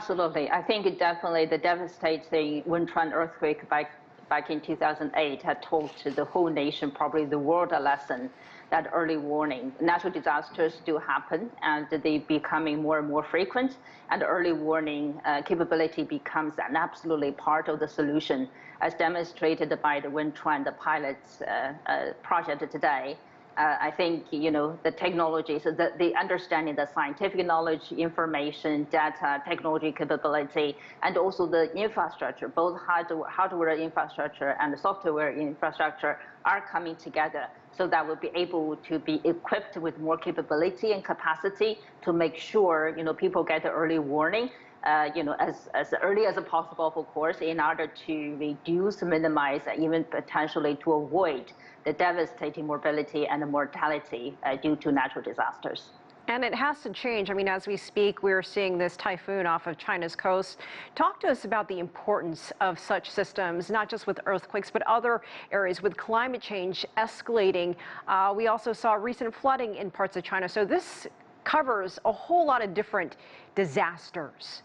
Absolutely. I think it definitely the devastating Wenchuan earthquake back in 2008 had taught to the whole nation, probably the world, a lesson that early warning. Natural disasters do happen, and they becoming more and more frequent, and early warning capability becomes an absolutely part of the solution, as demonstrated by the Wenchuan, the pilot project today. I think, the technologies, the understanding, the scientific knowledge, information, data, technology capability, and also the infrastructure, both hardware infrastructure and software infrastructure are coming together so that we'll be able to be equipped with more capability and capacity to make sure, people get the early warning, as early as possible, of course, in order to reduce, minimize, even potentially to avoid the devastating morbidity and mortality due to natural disasters. And it has to change. I mean, as we speak, we're seeing this typhoon off of China's coast. Talk to us about the importance of such systems, not just with earthquakes, but other areas with climate change escalating. We also saw recent flooding in parts of China. So this covers a whole lot of different disasters.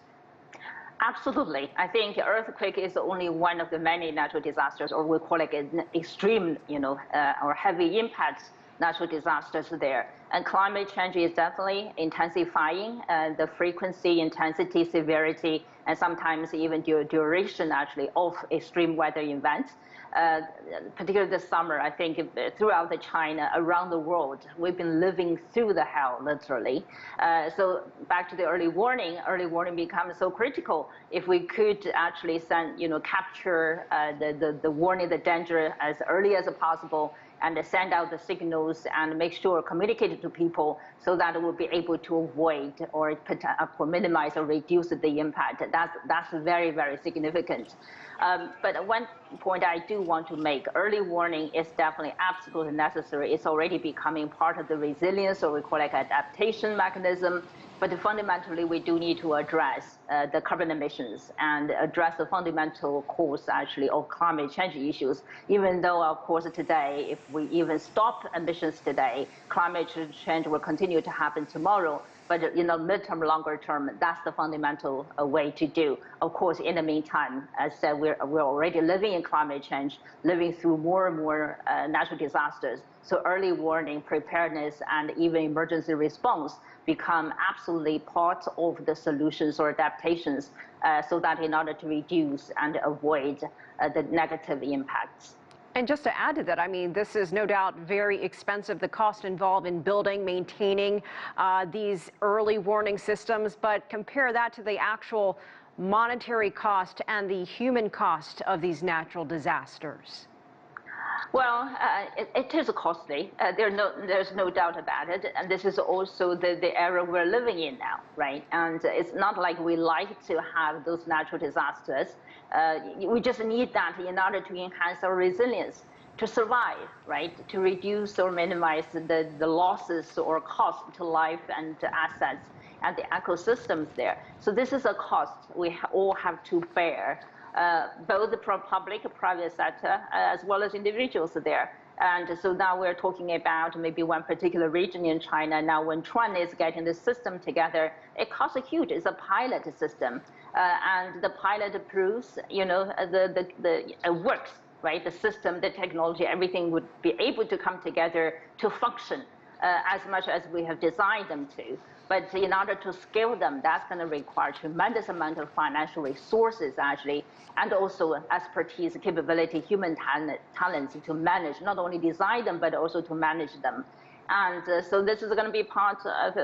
Absolutely. I think earthquake is only one of the many natural disasters, or we call it an extreme, or heavy impact natural disasters there. And climate change is definitely intensifying the frequency, intensity, severity, and sometimes even duration actually of extreme weather events. Particularly this summer, I think throughout China, around the world, we've been living through the hell, literally. So back to the early warning becomes so critical. If we could actually capture the warning, the danger as early as possible, and send out the signals and make sure communicate to people so that we'll be able to avoid or minimize or reduce the impact. That's very, very significant. But one point I do want to make, early warning is definitely absolutely necessary. It's already becoming part of the resilience, or we call it adaptation mechanism. But fundamentally, we do need to address the carbon emissions and address the fundamental cause, actually, of climate change issues. Even though, of course, today, if we even stop emissions today, climate change will continue to happen tomorrow. But midterm, longer term, that's the fundamental way to do. Of course, in the meantime, as I said, we're already living in climate change, living through more and more natural disasters. So early warning, preparedness, and even emergency response become absolutely part of the solutions or adaptations, so that in order to reduce and avoid the negative impacts. And just to add to that, I mean, this is no doubt very expensive, the cost involved in building, maintaining these early warning systems, but compare that to the actual monetary cost and the human cost of these natural disasters. Well, it is costly. There's no doubt about it. And this is also the era we're living in now, right? And it's not like we like to have those natural disasters. We just need that in order to enhance our resilience, to survive, right? To reduce or minimize the losses or cost to life and to assets and the ecosystems there. So this is a cost we all have to bear. Both the public, private sector, as well as individuals there. And so now we're talking about maybe one particular region in China. Now when Wenchuan is getting the system together, it costs a huge, it's a pilot system. And the pilot proves, it works, right? The system, the technology, everything would be able to come together to function as much as we have designed them to. But in order to scale them, that's going to require tremendous amount of financial resources, actually, and also expertise, capability, human talents to manage, not only design them, but also to manage them. And so this is going to be part of,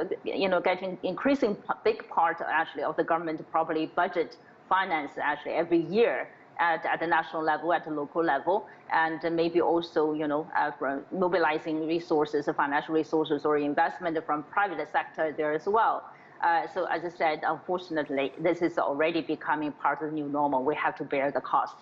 getting increasing big part, actually, of the government probably budget finance, actually, every year. At the national level, at the local level, and maybe also, mobilizing resources, financial resources, or investment from private sector there as well. So as I said, unfortunately, this is already becoming part of the new normal. We have to bear the costs.